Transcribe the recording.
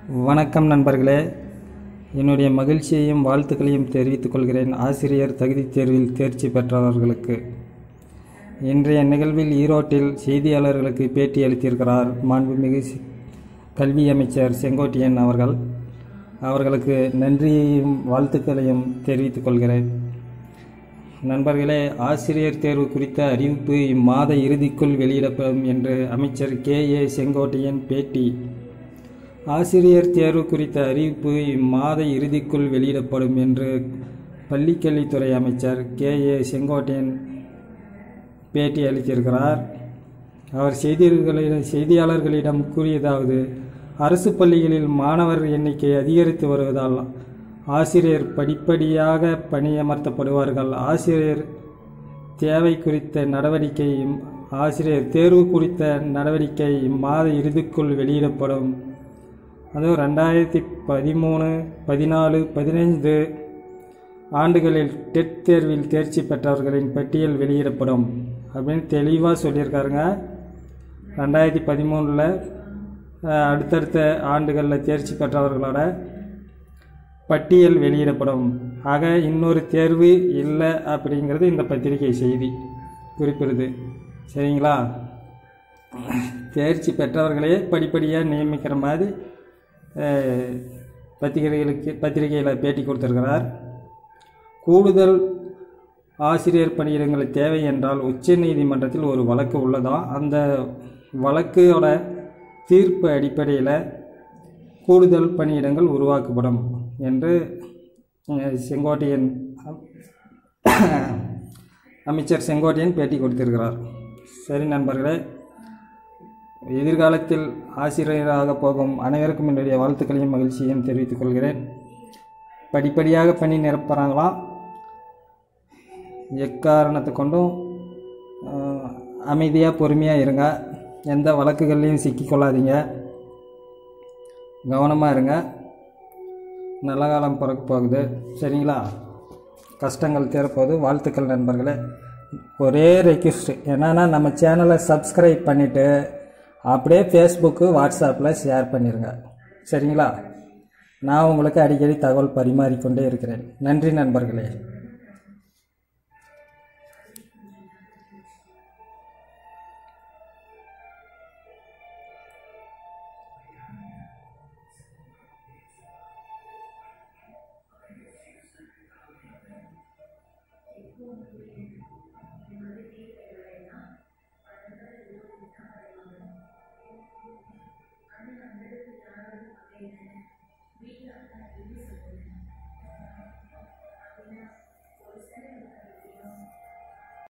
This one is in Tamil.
வணக்கம் நண்பர்களே, என்னுடைய மகிழ்ச்சியையும் வாழ்த்துக்களையும் தெரிவித்துக் கொள்கிறேன். ஆசிரியர் தகுதித் தேர்வில் தேர்ச்சி பெற்றவர்களுக்கு இன்றைய நிகழ்வில் ஈரோட்டில் செய்தியாளர்களுக்கு பேட்டி அளித்திருக்கிறார் மாண்புமிகு கல்வி அமைச்சர் செங்கோட்டையன் அவர்களுக்கு நன்றியையும் வாழ்த்துக்களையும் தெரிவித்துக் கொள்கிறேன். நண்பர்களே, ஆசிரியர் தேர்வு குறித்த அறிவிப்பு இம்மாத இறுதிக்குள் வெளியிடப்படும் என்று அமைச்சர் கே.ஏ. செங்கோட்டையன் பேட்டி. ஆசிரியர் தேர்வு குறித்த அறிவிப்பு இம்மாத இறுதிக்குள் வெளியிடப்படும் என்று பள்ளிக்கல்வித்துறை அமைச்சர் கே.ஏ. செங்கோட்டையன் பேட்டி அளித்திருக்கிறார். அவர் செய்தியாளர்களிடம் கூறியதாவது: அரசு பள்ளிகளில் மாணவர் எண்ணிக்கை அதிகரித்து வருவதால் ஆசிரியர் படிப்படியாக பணியமர்த்தப்படுவார்கள். ஆசிரியர் தேவை குறித்த நடவடிக்கை ஆசிரியர் தேர்வு குறித்த நடவடிக்கை இம்மாத இறுதிக்குள் வெளியிடப்படும். அதுவும் 2013, 14, 15 ஆண்டுகளில் டெட் தேர்வில் தேர்ச்சி பெற்றவர்களின் பட்டியல் வெளியிடப்படும் அப்படின்னு தெளிவாக சொல்லியிருக்காருங்க. 2013 அடுத்தடுத்த ஆண்டுகளில் தேர்ச்சி பெற்றவர்களோட பட்டியல் வெளியிடப்படும். ஆக இன்னொரு தேர்வு இல்லை அப்படிங்கிறது இந்த பத்திரிகை செய்தி குறிப்பிடுது. சரிங்களா? தேர்ச்சி பெற்றவர்களே படிப்படியாக நியமிக்கிற மாதிரி பத்திரிகையில் பேட்டி கொடுத்திருக்கிறார். கூடுதல் ஆசிரியர் பணியிடங்கள் தேவை என்றால் உச்ச நீதிமன்றத்தில் ஒரு வழக்கு உள்ளதாம். அந்த வழக்கோட தீர்ப்பு அடிப்படையில் கூடுதல் பணியிடங்கள் உருவாக்கப்படும் என்று அமைச்சர் செங்கோட்டையன் பேட்டி கொடுத்திருக்கிறார். சரி நண்பர்களே, எதிர்காலத்தில் ஆசிரியராக போகும் அனைவருக்கும் என்னுடைய வாழ்த்துக்களையும் மகிழ்ச்சியையும் தெரிவித்துக் கொள்கிறேன். படிப்படியாக பணி நிரப்புறாங்களாம். எக்காரணத்தை கொண்டும் அமைதியாக பொறுமையாக இருங்க. எந்த வழக்குகள்லையும் சிக்கிக்கொள்ளாதீங்க. கவனமாக இருங்க. நல்ல காலம் பிறக்க போகுது. சரிங்களா? கஷ்டங்கள் தீரப்போகுது. வாழ்த்துக்கள் நண்பர்களே. ஒரே ரெக்வெஸ்ட் என்னன்னா, நம்ம சேனலை சப்ஸ்கிரைப் பண்ணிவிட்டு அப்படியே ஃபேஸ்புக்கு, வாட்ஸ்அப்பில் ஷேர் பண்ணிடுங்க. சரிங்களா? நான் உங்களுக்கு அடிக்கடி தகவல் பரிமாறிக்கொண்டே இருக்கிறேன். நன்றி நண்பர்களே.